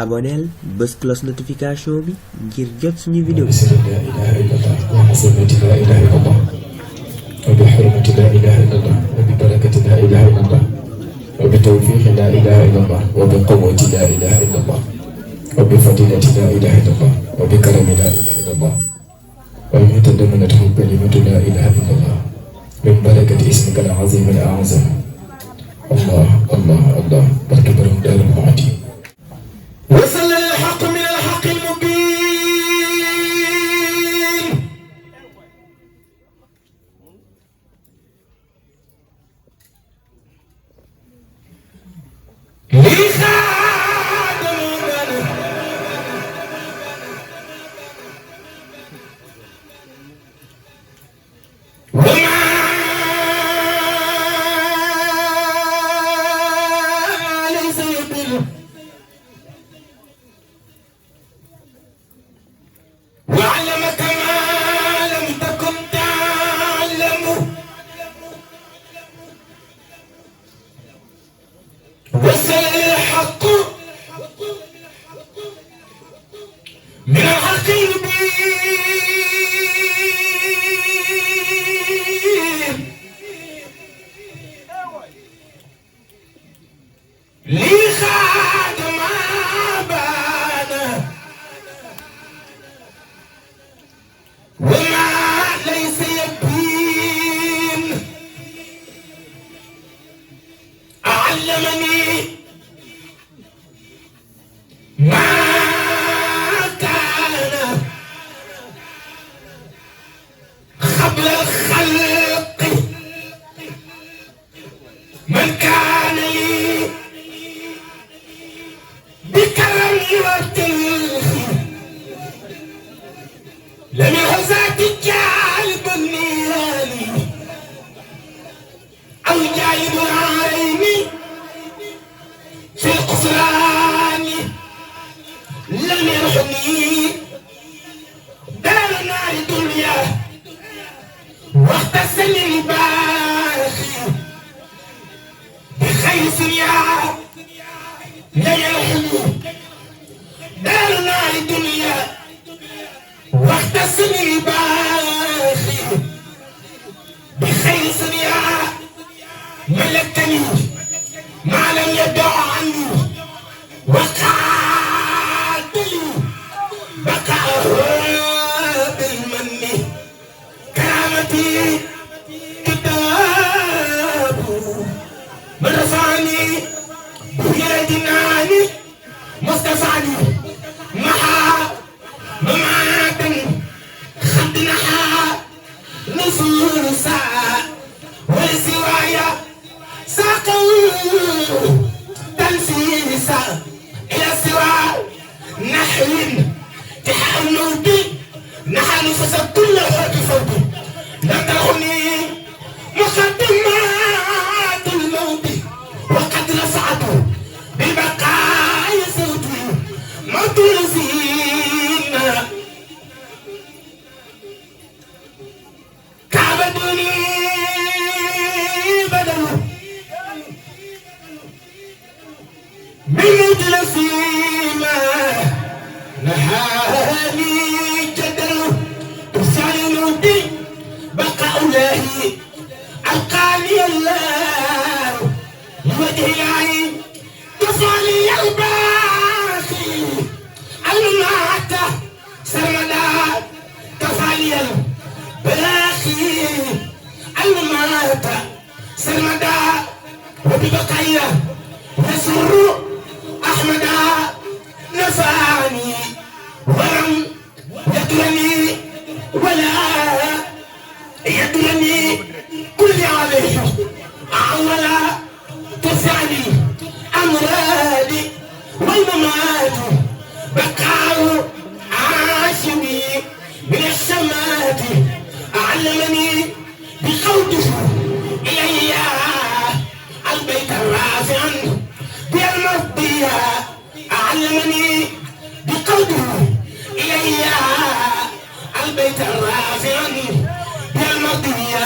aboneel bës cloche notification bi ngir jot suñu vidéo. لا إله إلا الله وحسنة لا إله إلا الله وبحرمة لا إله إلا الله وببركة لا إله إلا الله وبتوفيق لا إله إلا الله وبقوة لا إله إلا الله وبفضيلة لا إله إلا الله وبكرم لا إله إلا الله ومن تضمنته كلمة لا إله إلا الله من بركة اسمك العظيم الأعظم الله الله الله بركة برم دار المعدي وصل الحق من الحق المبين لخادم وما ليس يدل وعلمك ما لم تكن تعلم وصل الحق من الحق المبين لخادم عباده وما ليس يبين علمني ما كان قبل الخلق من كان لي بكرم وتلخي لم يهزك جالب النيراني أو جايب العيني في القصران لم يرحني دار نار الدنيا واغتسل الباخي بخير سنيا لم يرحني دار نار الدنيا واغتسل الباخي بخير سنيا ملكني ما لم يدع عني وقاتلي بقاء بالمن كرامتي كتاب من رفعني بغير جناني مصطفاني محا مماتا خدنها نصوصا ولسوايا ساقوا تنسيسا إلى سوى نحو تحمل بي نحن فسد كل هذه فوقي لا تخني مقدمات الموت وقد رفعت ببقاء صوتي مطرزين كعبدني بدل من مجلسيما نهاني جدل ترسل نودي بقاء الله القالي الله لوجه العين تفعلي الباقي المات سرمدا تفعلي الباقي المات سرمدا وببقايا يسر أحمد نفاني ولم يدرني ولا يدرني كل عليه ولا تفاني أمرادي والممات بقاء عاشمي من السمات علمني بقوله إلي البيت الرافع بالمرضية علمني بقوله إلي البيت الرافع بالمرضية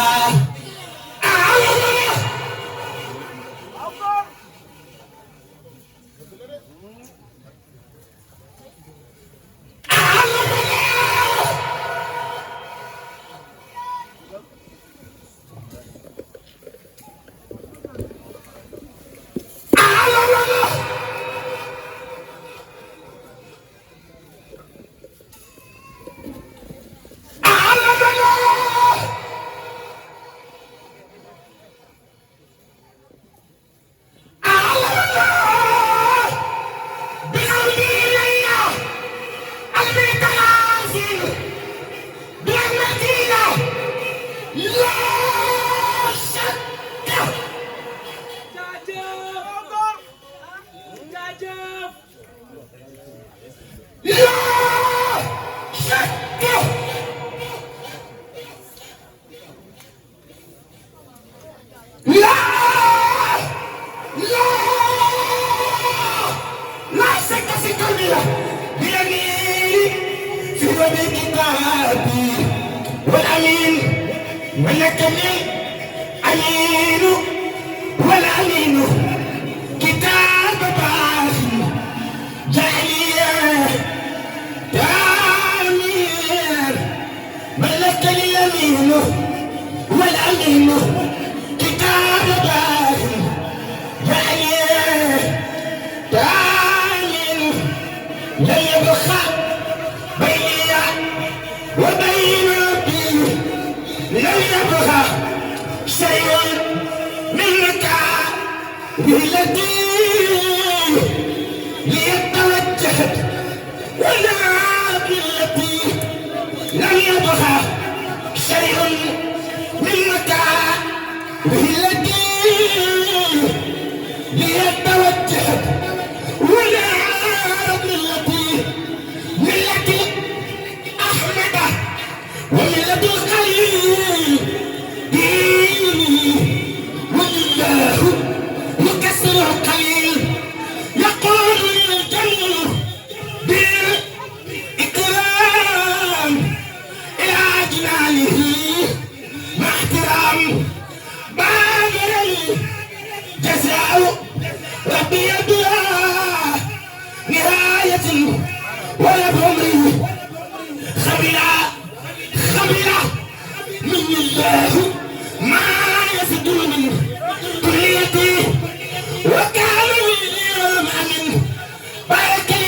ملكني أمين والأمين كتاب باخي جعلي تامير ملكني الأمين والأمين كتاب باخي جعلي تامير لا يبقى بيني وبين ربي لا يبقى شيء منك بالذي ليتوجه ولا بالتي لم يبقى شيء منك بالذي ليتوجه ولا بالتي ملة أحمد وملة الخليل ديني والله يكسر القليل يقول الجنة بالإكرام إلى أجلاله مع احترام بادر جزاء ربي بلا نهاية ولا بعمري خبيرا من الله ما يصدر من كليتي وكان اليوم من بركة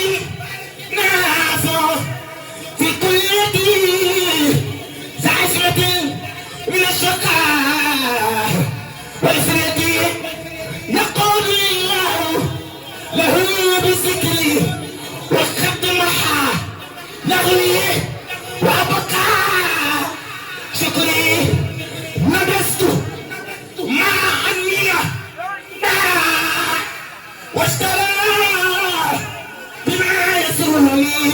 نافع في كليتي زعزمة من الشقاء والفريتي نقول الله له بذكري وقد محى لغوي وبقى شكري نبست مع عنية واشترى بما يسرني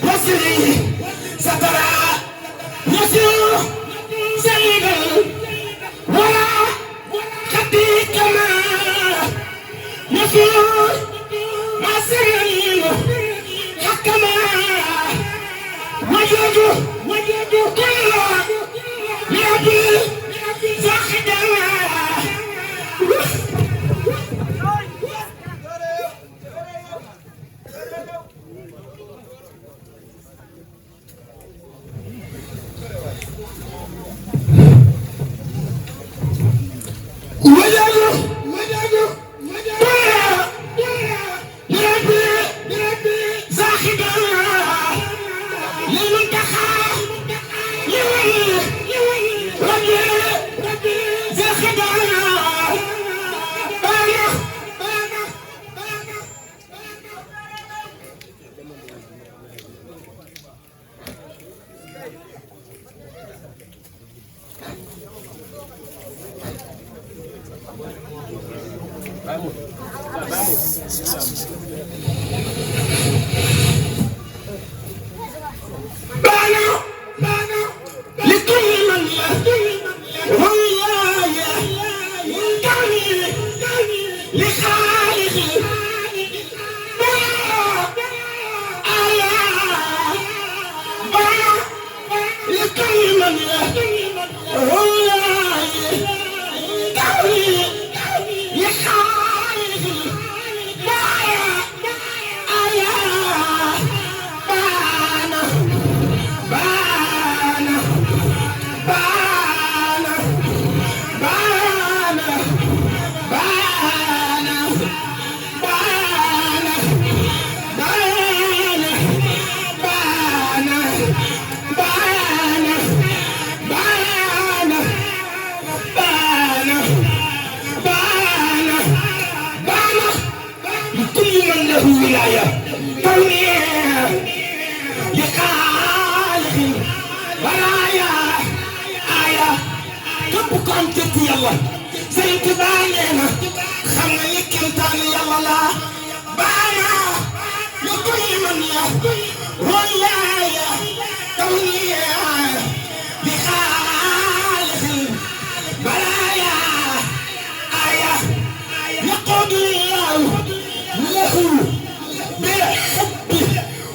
وسري سترى يسر سيدا ولا خطي كما يسر ما سرني حكما وجد كل لأبي فخدما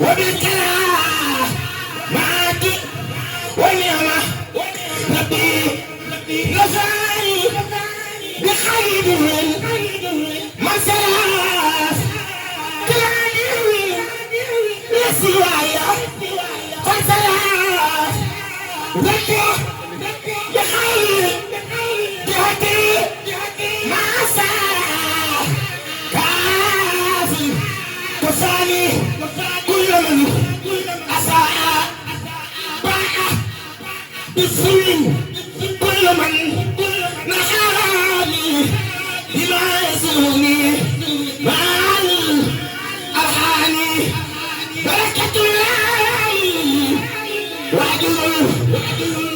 وبالكلام معك ونعمة ربي كل من نحاني بما يسرني مع الأرحاني بركة الله وعدل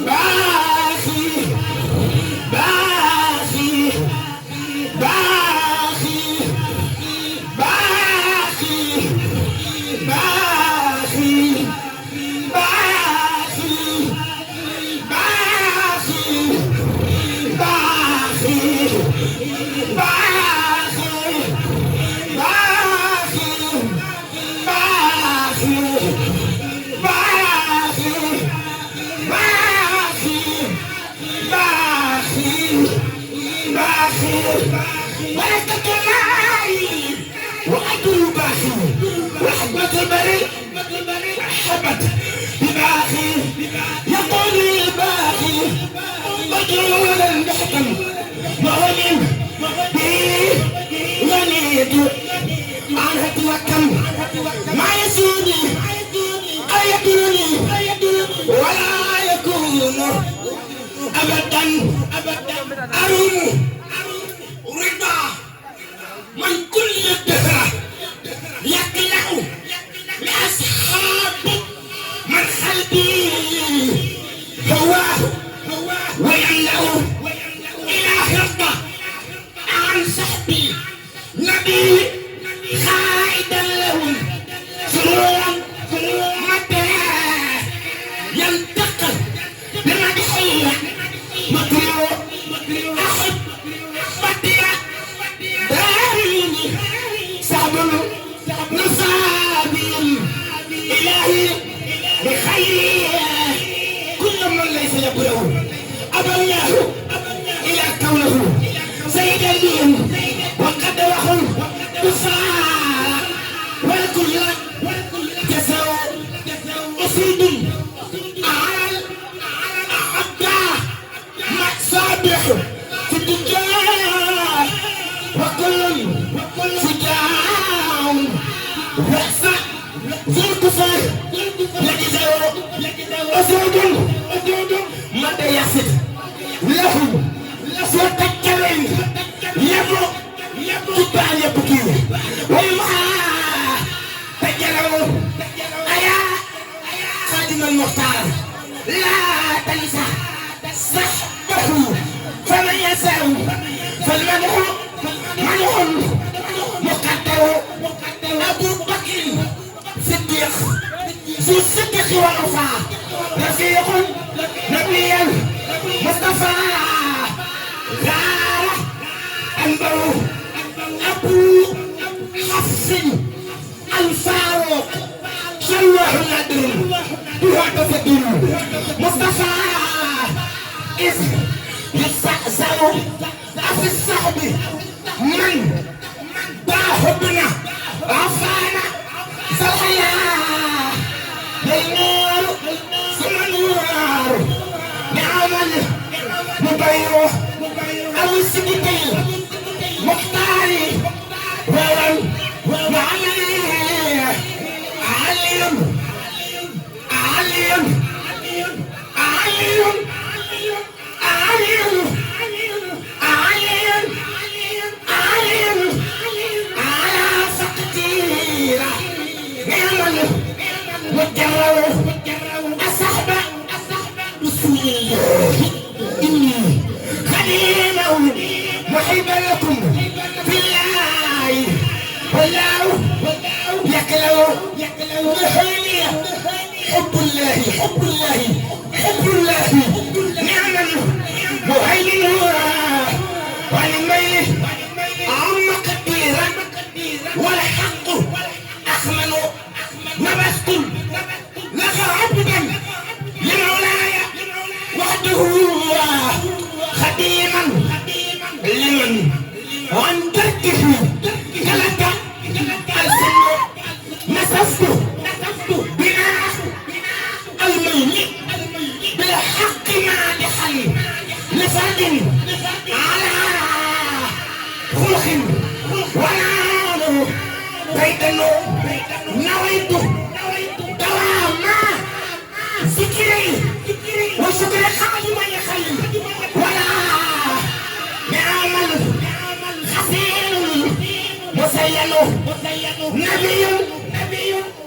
باخي باخي باخي باخي باخي رحمة البريء حبت بباخي يقول الباخي مجرولا بحكم مغنم به غنيت عنها توكم ما يسوني أيدوني ولا يكون أبدا أروم رضا من كل الدهر يقلع لأصحاب من خلبي هواه ويملأ إلى هربة عن صحبي نبي خائدا لهم سرورا متى ينتقل بمدحي مكروه أحب بديع داريني سابل نصابي إلهي بخير كل من ليس يقوله أبناه إلى كونه سيد الدين وقد وخل بصار والكل جزاء أسيد أعال أعدى مصابح في الدجال وكل فجاء رأس ذو الكفر يجزاء أسود متى يحسد له وتكلم يبو كبان يبكي ويمحى تجلوا أيا خادم المختار لا تنسى صحبه فمن يسأل فالمدح منح مقدر أبو بكر صديق ذو الصدق والوفاء رفيق نبيا مصطفى غار أنبر أبو حفص الفاروق شوه الندر بها تفكر مصطفى إذ يستأذن في الصحب من باهبنا عفانا زرحيا بالنور ثم النور بعمل مبيره أو السبتين مختاري ولن معلي عليم عليم عليم عليم عليم عليم على فقديرة نعمل مجرد أصحب بسم الله إني خليل محب لكم في الله والله يكلو بحيلي حب الله حب الله حب الله نعم مهيمن والميل عم كثيرا والحق أخمن نبست لك عبدا لمولاي وحده خديما لمن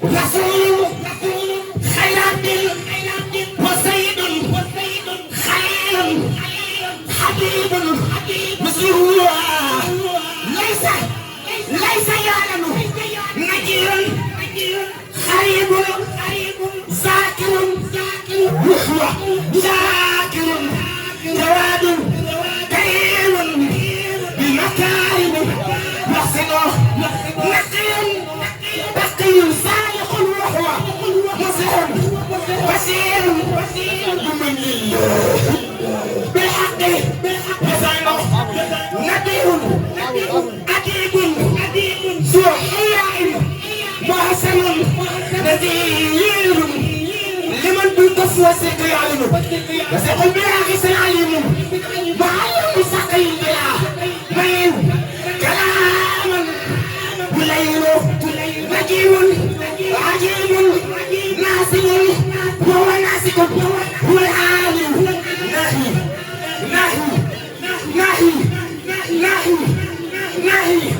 رسول خيرات وسيد خليل حبيب مثله ليس يعلم نجير خريب ذاكر وهو ذاكر جواد كريم بمكارم محسن نقي تقي صالح وهو مصلح بشير بمن الله بالحق يزعم نبي أديب ذو حياء محسن نذير لمن بالقسوة يعلم وسيقول بالعكس العليم معلم سقي بلا مين كلاما وليل نجيب عجيب ناسك وهو ناسك هو العالم نهي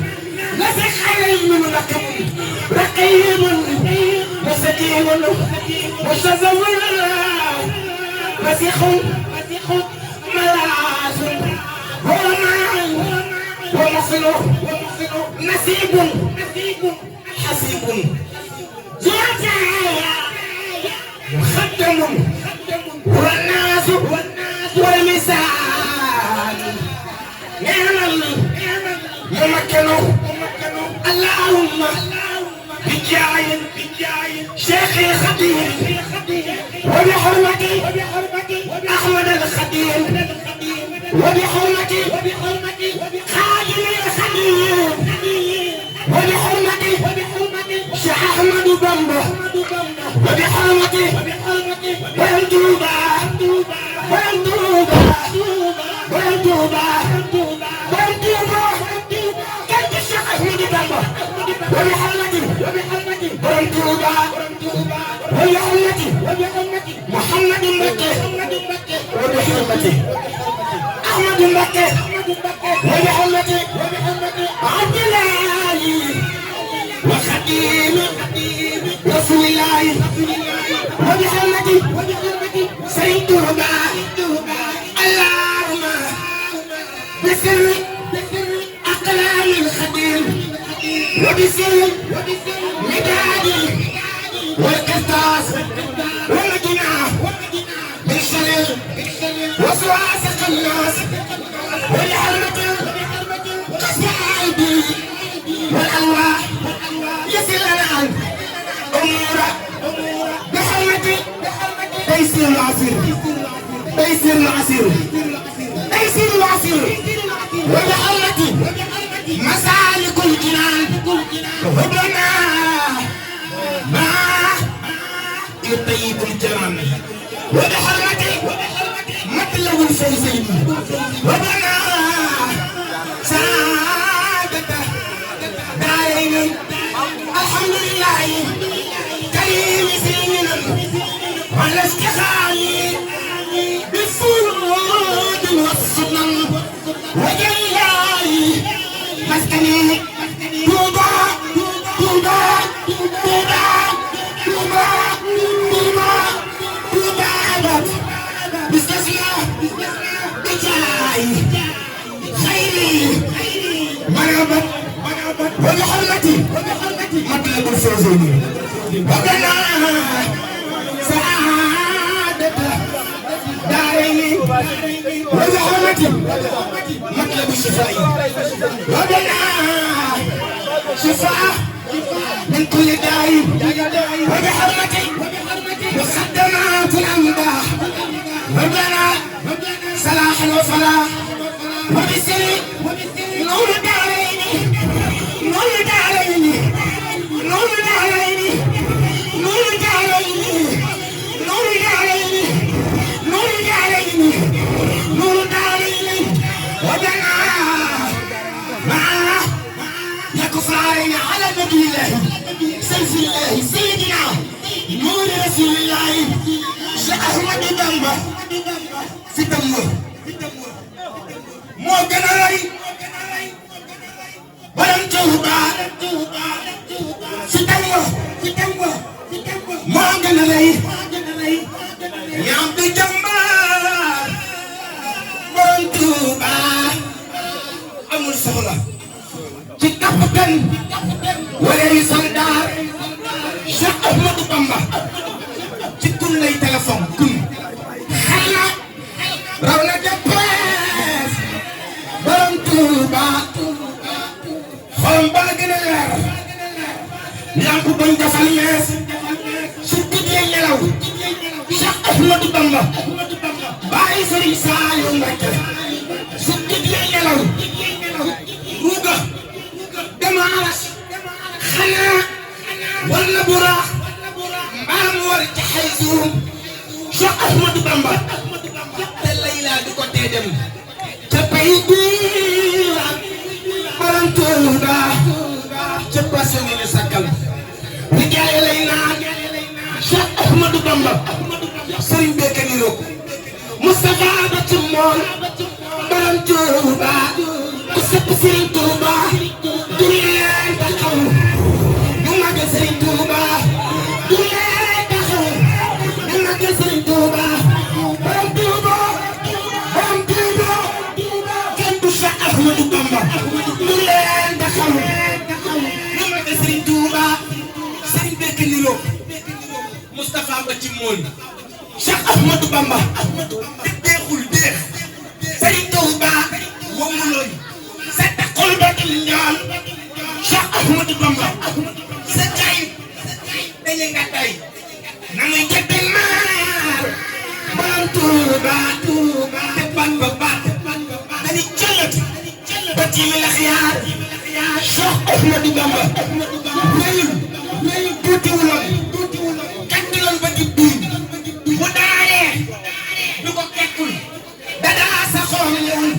نسك خير من رقيب مسكين متزور مسيح ملاذ هو معي ومصل نسيب حسيب زوجايا مخدم والناس والمثال نعم ممكن اللهم بجاي شيخي خديم وبحرمتي أحمد الخديم وبحرمتي خادم الخديم وبحرمتي شيخ أحمد بامبا وبحرمتي ويمتوبا كنت الشيخ أحمد بامبا وبحرمتي محمد مكي وبحرمتي أحمد مكي وبحرمتي عبد الله وخديم رسول الله وبحرمتي سيد رباع اللهم بسر أقلام الخديم وبسر مدادي والقرطاس والمدينة بالشرير وسواسق الناس والحرمة قسم قلبي والألواح يسر لنا أمور بحرمتي تيسير العسير وبحرمتي مسالك الجنان وبنا ما يطيب الجنان وبحرمتي مطلب الفوزين وبنا سعادة دارين الحمد لله كريم سنين على استخالي بالفروض والسنن وجلاي مسكني خيري مرحبا وبحرمتي مطلب الفوزين وبنا سعادة دارين وبحرمتي مطلب الشفاء وبنا شفاء من كل داء وبحرمتي مخدمات الأمداح وبنا صلاح وفلاح وبسر نور دارين وبنا معه يكفرين على نبي الله سيف الله سيدنا نور رسول الله شيخ أحمد بامبا في دمه moo gën a rëy borom Tuuba si tam moo gën a rëy ñaam di jàmbaar borom Tuuba amul soxla ci capitaine wala yi soldat Cheikh Ahmadou Bamba ci kun lay téléphone kun xala raw na jàppees borom Tuuba xolam baa gën a leer lamp bañ defal mees su guddee nelaw Cheikh Ahmadou Bamba bàyyi Sëriñ Saaliw Mbakke su guddee nelaw ruuga dama aras xanaa wala buraax mbaam war ca xay suum Cheikh Ahmadou Bamba te Layla di ko tee dem ca pay biira borom Tuuba ca passionné ni sakkal ni jaay lay naan Cheikh Ahmadou Bamba Sëriñ Béthio ni roog Moustapha ba ci moom borom Tuuba ku sëpp Sëriñ Tuuba du leen taxaw ñu màggal Sëriñ Tuuba du leen taxaw ñu màggal Sëriñ Tuuba borom Tuuba kenn du Cheikh Ahmadou Bamba du leen taxaw ñu màggal Sëriñ Tuuba Sëriñ Béthio ni roog Moustapha ba ci moom Cheikh Ahmadou Bamba di deexul deex Sëriñ Tuuba wamulooy sa taxul ba di ñaan Cheikh Ahmadou Bamba sa kay dañu nga tay na muy jëtte maar borom Tuuba te ban ba baat dañu jëlati ba ci mi lax yaar Cheikh Ahmadou Bamba rëyul tuutiwuloon kattiloon ba di duy mu daaree du ko kekkul dadaa sa xoom yoon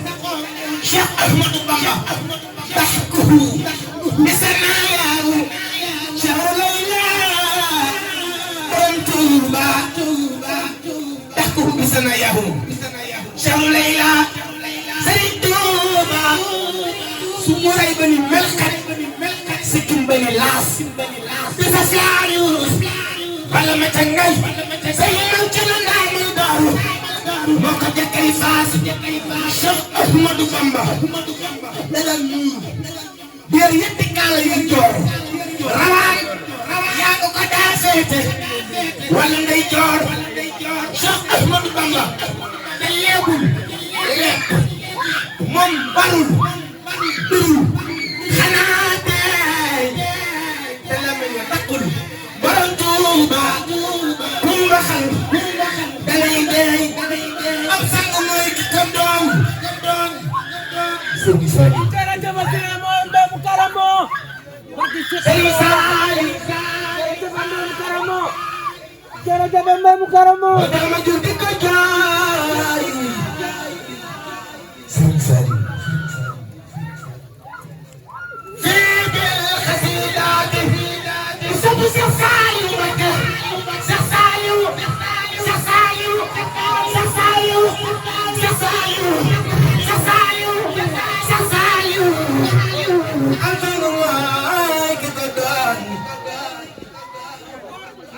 Cheikh Ahmadou Bamba taxkuhu bisanaayaru Cheikh Layla borom Tuuba taxkuhu bisanaayaru Cheikh Layla Sëriñ Tuuba su mu rey ba ni melkat sikkim ba ni laas bisa saaru wala ma ca ngay say man ca la ndaa muy daaru moo ko jëkkëri faas Cheikh Ahmadou Bamba dalal nuur biir yetti kaala yu joor rawaan yaa ko daa féete wala ndey joor Cheikh Ahmadou Bamba te leebul lekk moom barul durul xanaa tey te la mel ne takkul borom Tuuba kumba xal dalay deey ab sang mooy ki ko doon Sëriñ Saaliw Sëriñ Saaliw jërëjëf Mbay mu karamo dama jur di ko jaay Sëriñ Saaliw fii bil xasidaati sabu Seex Saaliw Mbakke Seex Saaliw Seex Saaliw Seex Saaliw Seex Saaliw Seex Saaliw Seex Saaliw antunu waay ki ko doon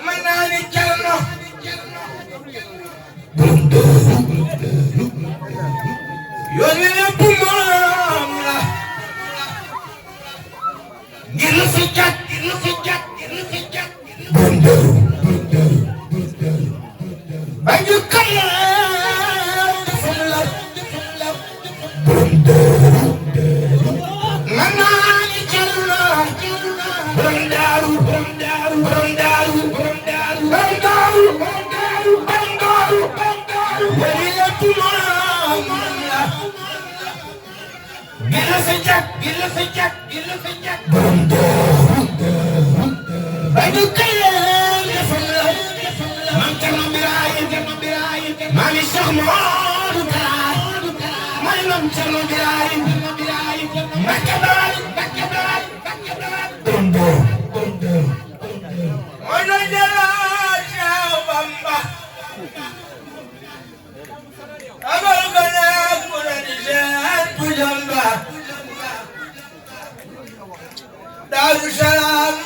mën naa ni Cerno yoon wi lépp moom la ngir lu fi jot ba ñu kayal defal la mën naa ni Cerno borom daaru wali lépp moom la gila fi jag borom daaru ba ñu kayal defal la mam Cerno Birahim maami Cheikh Modou Kara mooy mam Cerno Birahim Mbakke Bari borom daaru mooy no jëlaat Cheikh Bamba amal ko naag mu ne di seet bu jamba Daaru Salaam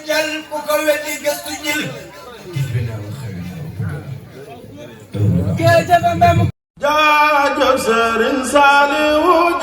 jël ku ko weddi gëstu jël jaajëf Serigne Saliou